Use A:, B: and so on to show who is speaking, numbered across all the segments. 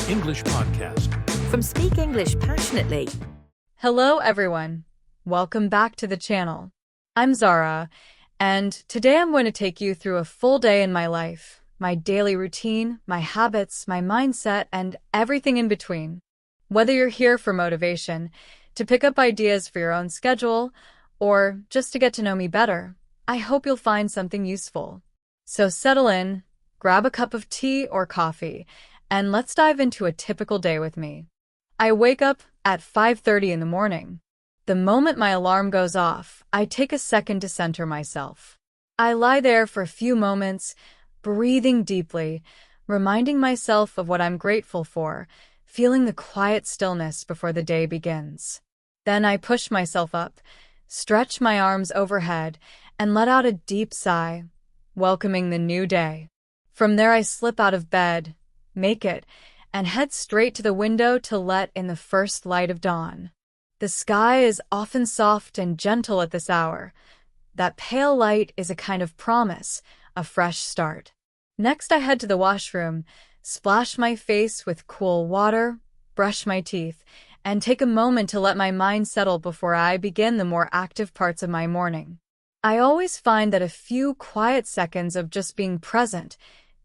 A: English podcast.
B: From Speak English Passionately.
C: Hello, everyone. Welcome back to the channel. I'm Zara, and today I'm going to take you through a full day in my life, my daily routine, my habits, my mindset, and everything in between. Whether you're here for motivation, to pick up ideas for your own schedule, or just to get to know me better, I hope you'll find something useful. So settle in, grab a cup of tea or coffee, and let's dive into a typical day with me. I wake up at 5:30 in the morning. The moment my alarm goes off, I take a second to center myself. I lie there for a few moments, breathing deeply, reminding myself of what I'm grateful for, feeling the quiet stillness before the day begins. Then I push myself up, stretch my arms overhead, and let out a deep sigh, welcoming the new day. From there I slip out of bed, make it, and head straight to the window to let in the first light of dawn. The sky is often soft and gentle at this hour. That pale light is a kind of promise, a fresh start. Next I head to the washroom, splash my face with cool water, brush my teeth, and take a moment to let my mind settle before I begin the more active parts of my morning. I always find that a few quiet seconds of just being present,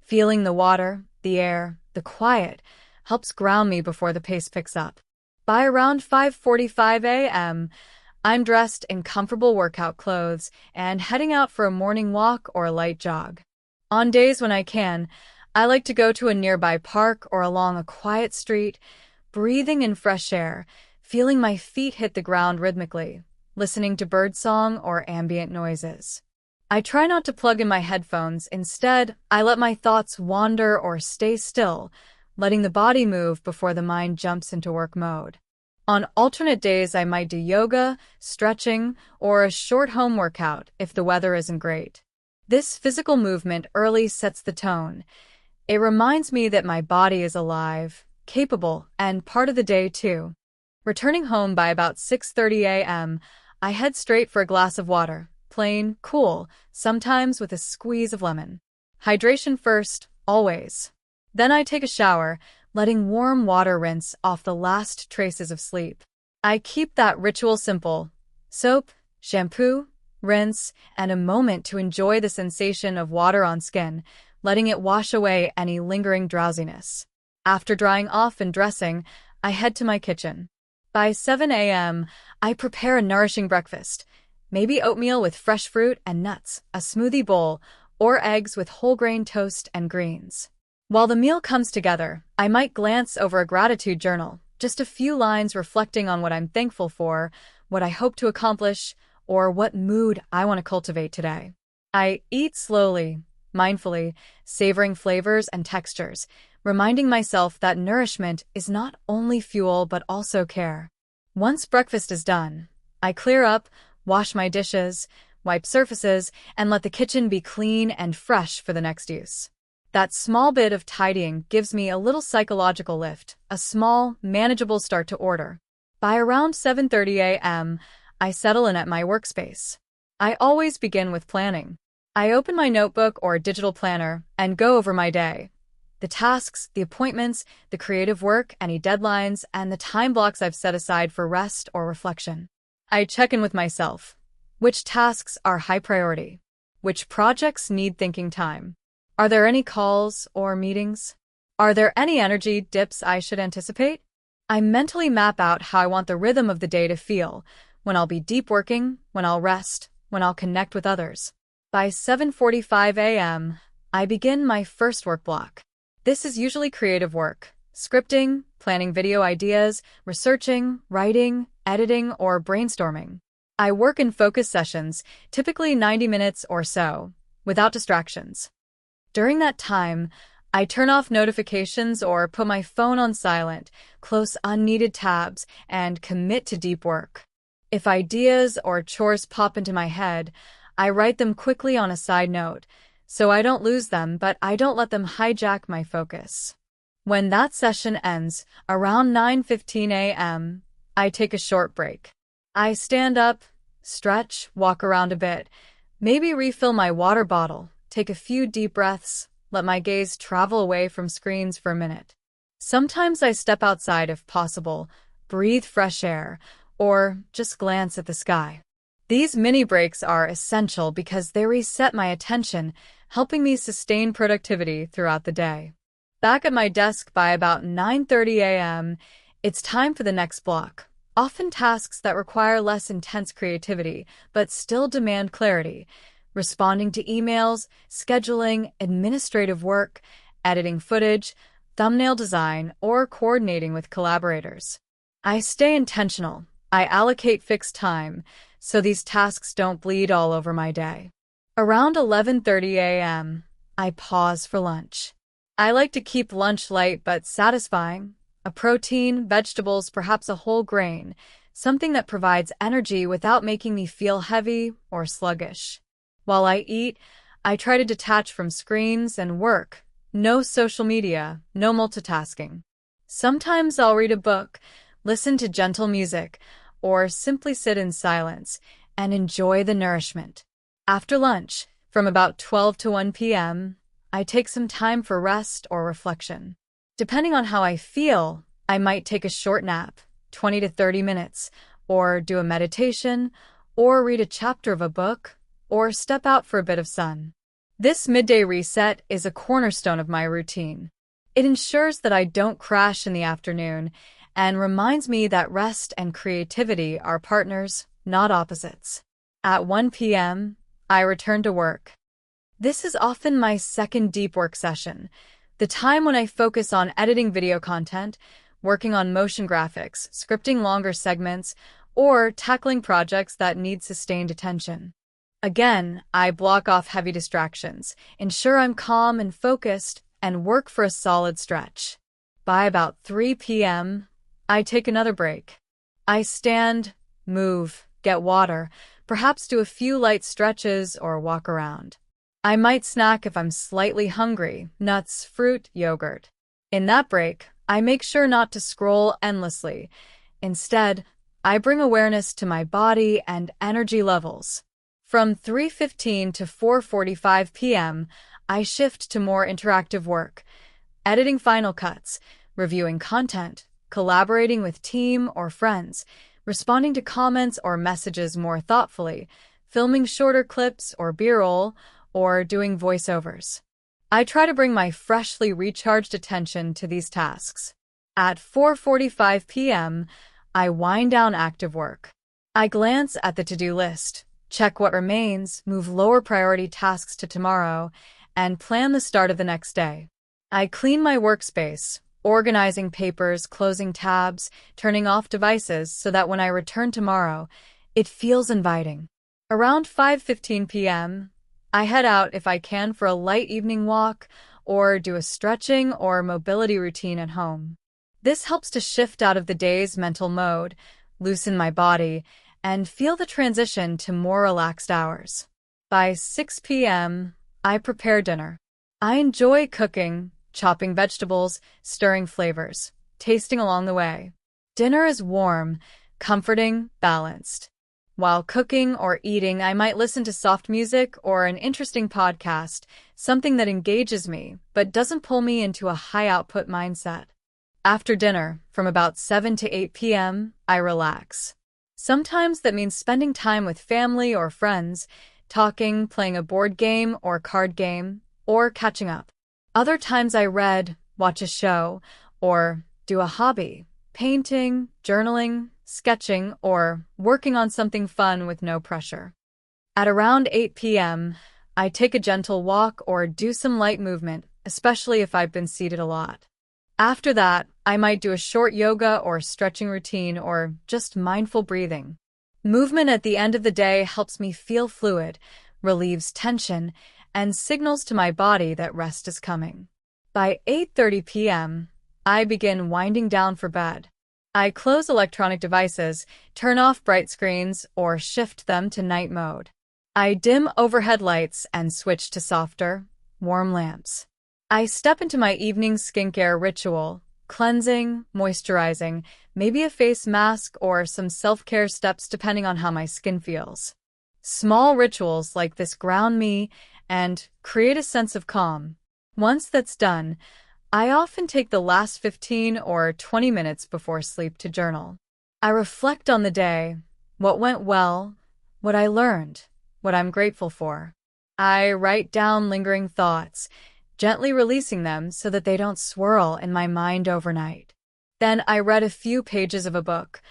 C: feeling the water, the air, the quiet, helps ground me before the pace picks up. By around 5:45 a.m., I'm dressed in comfortable workout clothes and heading out for a morning walk or a light jog. On days when I can, I like to go to a nearby park or along a quiet street, breathing in fresh air, feeling my feet hit the ground rhythmically, listening to birdsong or ambient noises. I try not to plug in my headphones. Instead, I let my thoughts wander or stay still, letting the body move before the mind jumps into work mode. On alternate days, I might do yoga, stretching, or a short home workout if the weather isn't great. This physical movement early sets the tone. It reminds me that my body is alive, capable, and part of the day too. Returning home by about 6:30 a.m., I head straight for a glass of water. Plain, cool, sometimes with a squeeze of lemon. Hydration first, always. Then I take a shower, letting warm water rinse off the last traces of sleep. I keep that ritual simple. Soap, shampoo, rinse, and a moment to enjoy the sensation of water on skin, letting it wash away any lingering drowsiness. After drying off and dressing, I head to my kitchen. By 7 a.m., I prepare a nourishing breakfast. Maybe oatmeal with fresh fruit and nuts, a smoothie bowl, or eggs with whole grain toast and greens. While the meal comes together, I might glance over a gratitude journal, just a few lines reflecting on what I'm thankful for, what I hope to accomplish, or what mood I want to cultivate today. I eat slowly, mindfully, savoring flavors and textures, reminding myself that nourishment is not only fuel but also care. Once breakfast is done, I clear up, wash my dishes, wipe surfaces, and let the kitchen be clean and fresh for the next use. That small bit of tidying gives me a little psychological lift, a small, manageable start to order. By around 7:30 a.m., I settle in at my workspace. I always begin with planning. I open my notebook or digital planner and go over my day. The tasks, the appointments, the creative work, any deadlines, and the time blocks I've set aside for rest or reflection. I check in with myself. Which tasks are high priority? Which projects need thinking time? Are there any calls or meetings? Are there any energy dips I should anticipate? I mentally map out how I want the rhythm of the day to feel, when I'll be deep working, when I'll rest, when I'll connect with others. By 7:45 a.m., I begin my first work block. This is usually creative work, scripting, planning video ideas, researching, writing, editing, or brainstorming. I work in focus sessions, typically 90 minutes or so, without distractions. During that time, I turn off notifications or put my phone on silent, close unneeded tabs, and commit to deep work. If ideas or chores pop into my head, I write them quickly on a side note, so I don't lose them, but I don't let them hijack my focus. When that session ends, around 9:15 a.m., I take a short break. I stand up, stretch, walk around a bit, maybe refill my water bottle, take a few deep breaths, let my gaze travel away from screens for a minute. Sometimes I step outside if possible, breathe fresh air, or just glance at the sky. These mini breaks are essential because they reset my attention, helping me sustain productivity throughout the day. Back at my desk by about 9:30 a.m., it's time for the next block. Often tasks that require less intense creativity, but still demand clarity. Responding to emails, scheduling, administrative work, editing footage, thumbnail design, or coordinating with collaborators. I stay intentional. I allocate fixed time, so these tasks don't bleed all over my day. Around 11:30 a.m., I pause for lunch. I like to keep lunch light but satisfying. A protein, vegetables, perhaps a whole grain, something that provides energy without making me feel heavy or sluggish. While I eat, I try to detach from screens and work. No social media, no multitasking. Sometimes I'll read a book, listen to gentle music, or simply sit in silence and enjoy the nourishment. After lunch, from about 12 to 1 p.m., I take some time for rest or reflection. Depending on how I feel, I might take a short nap, 20 to 30 minutes, or do a meditation, or read a chapter of a book, or step out for a bit of sun. This midday reset is a cornerstone of my routine. It ensures that I don't crash in the afternoon and reminds me that rest and creativity are partners, not opposites. At 1 p.m., I return to work. This is often my second deep work session, the time when I focus on editing video content, working on motion graphics, scripting longer segments, or tackling projects that need sustained attention. Again, I block off heavy distractions, ensure I'm calm and focused, and work for a solid stretch. By about 3 p.m., I take another break. I stand, move, get water, perhaps do a few light stretches or walk around. I might snack if I'm slightly hungry, nuts, fruit, yogurt. In that break, I make sure not to scroll endlessly. Instead, I bring awareness to my body and energy levels. From 3:15 to 4:45 p.m., I shift to more interactive work, editing final cuts, reviewing content, collaborating with team or friends, responding to comments or messages more thoughtfully, filming shorter clips or B-roll, or doing voiceovers. I try to bring my freshly recharged attention to these tasks. At 4:45 p.m., I wind down active work. I glance at the to-do list, check what remains, move lower priority tasks to tomorrow, and plan the start of the next day. I clean my workspace, organizing papers, closing tabs, turning off devices so that when I return tomorrow, it feels inviting. Around 5:15 p.m., I head out if I can for a light evening walk or do a stretching or mobility routine at home. This helps to shift out of the day's mental mode, loosen my body, and feel the transition to more relaxed hours. By 6 p.m., I prepare dinner. I enjoy cooking, chopping vegetables, stirring flavors, tasting along the way. Dinner is warm, comforting, balanced. While cooking or eating, I might listen to soft music or an interesting podcast, something that engages me but doesn't pull me into a high-output mindset. After dinner, from about 7 to 8 p.m., I relax. Sometimes that means spending time with family or friends, talking, playing a board game or card game, or catching up. Other times I read, watch a show, or do a hobby, painting, journaling, sketching, or working on something fun with no pressure. At around 8 p.m., I take a gentle walk or do some light movement, especially if I've been seated a lot. After that, I might do a short yoga or stretching routine or just mindful breathing. Movement at the end of the day helps me feel fluid, relieves tension, and signals to my body that rest is coming. By 8:30 p.m., I begin winding down for bed. I close electronic devices, turn off bright screens, or shift them to night mode. I dim overhead lights and switch to softer, warm lamps. I step into my evening skincare ritual, cleansing, moisturizing, maybe a face mask or some self-care steps depending on how my skin feels. Small rituals like this ground me and create a sense of calm. Once that's done, I often take the last 15 or 20 minutes before sleep to journal. I reflect on the day, what went well, what I learned, what I'm grateful for. I write down lingering thoughts, gently releasing them so that they don't swirl in my mind overnight. Then I read a few pages of a book,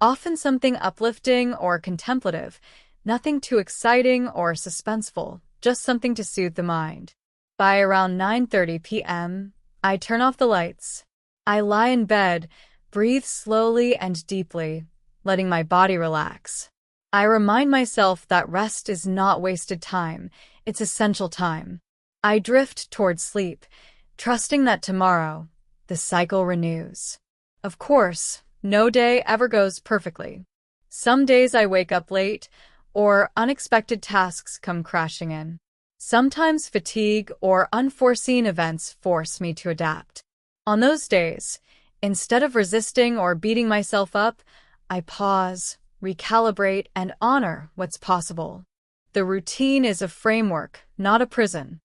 C: often something uplifting or contemplative, nothing too exciting or suspenseful, just something to soothe the mind. By around 9:30 p.m., I turn off the lights. I lie in bed, breathe slowly and deeply, letting my body relax. I remind myself that rest is not wasted time, it's essential time. I drift toward sleep, trusting that tomorrow, the cycle renews. Of course, no day ever goes perfectly. Some days I wake up late, or unexpected tasks come crashing in. Sometimes fatigue or unforeseen events force me to adapt. On those days, instead of resisting or beating myself up, I pause, recalibrate, and honor what's possible. The routine is a framework, not a prison.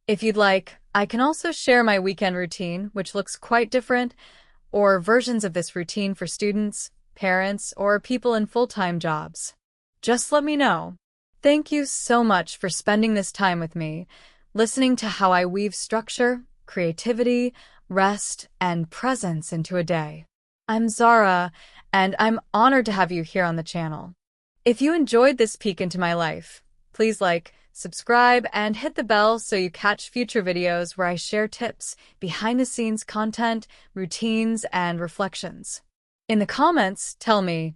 C: If you'd like, I can also share my weekend routine, which looks quite different, or versions of this routine for students, parents, or people in full-time jobs. Just let me know. Thank you so much for spending this time with me, listening to how I weave structure, creativity, rest, and presence into a day. I'm Zara, and I'm honored to have you here on the channel. If you enjoyed this peek into my life, please like, subscribe, and hit the bell so you catch future videos where I share tips, behind-the-scenes content, routines, and reflections. In the comments, tell me,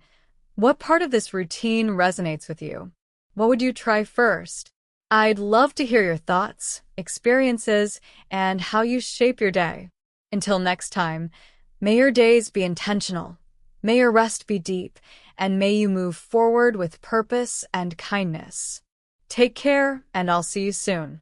C: what part of this routine resonates with you? What would you try first? I'd love to hear your thoughts, experiences, and how you shape your day. Until next time, may your days be intentional, may your rest be deep, and may you move forward with purpose and kindness. Take care, and I'll see you soon.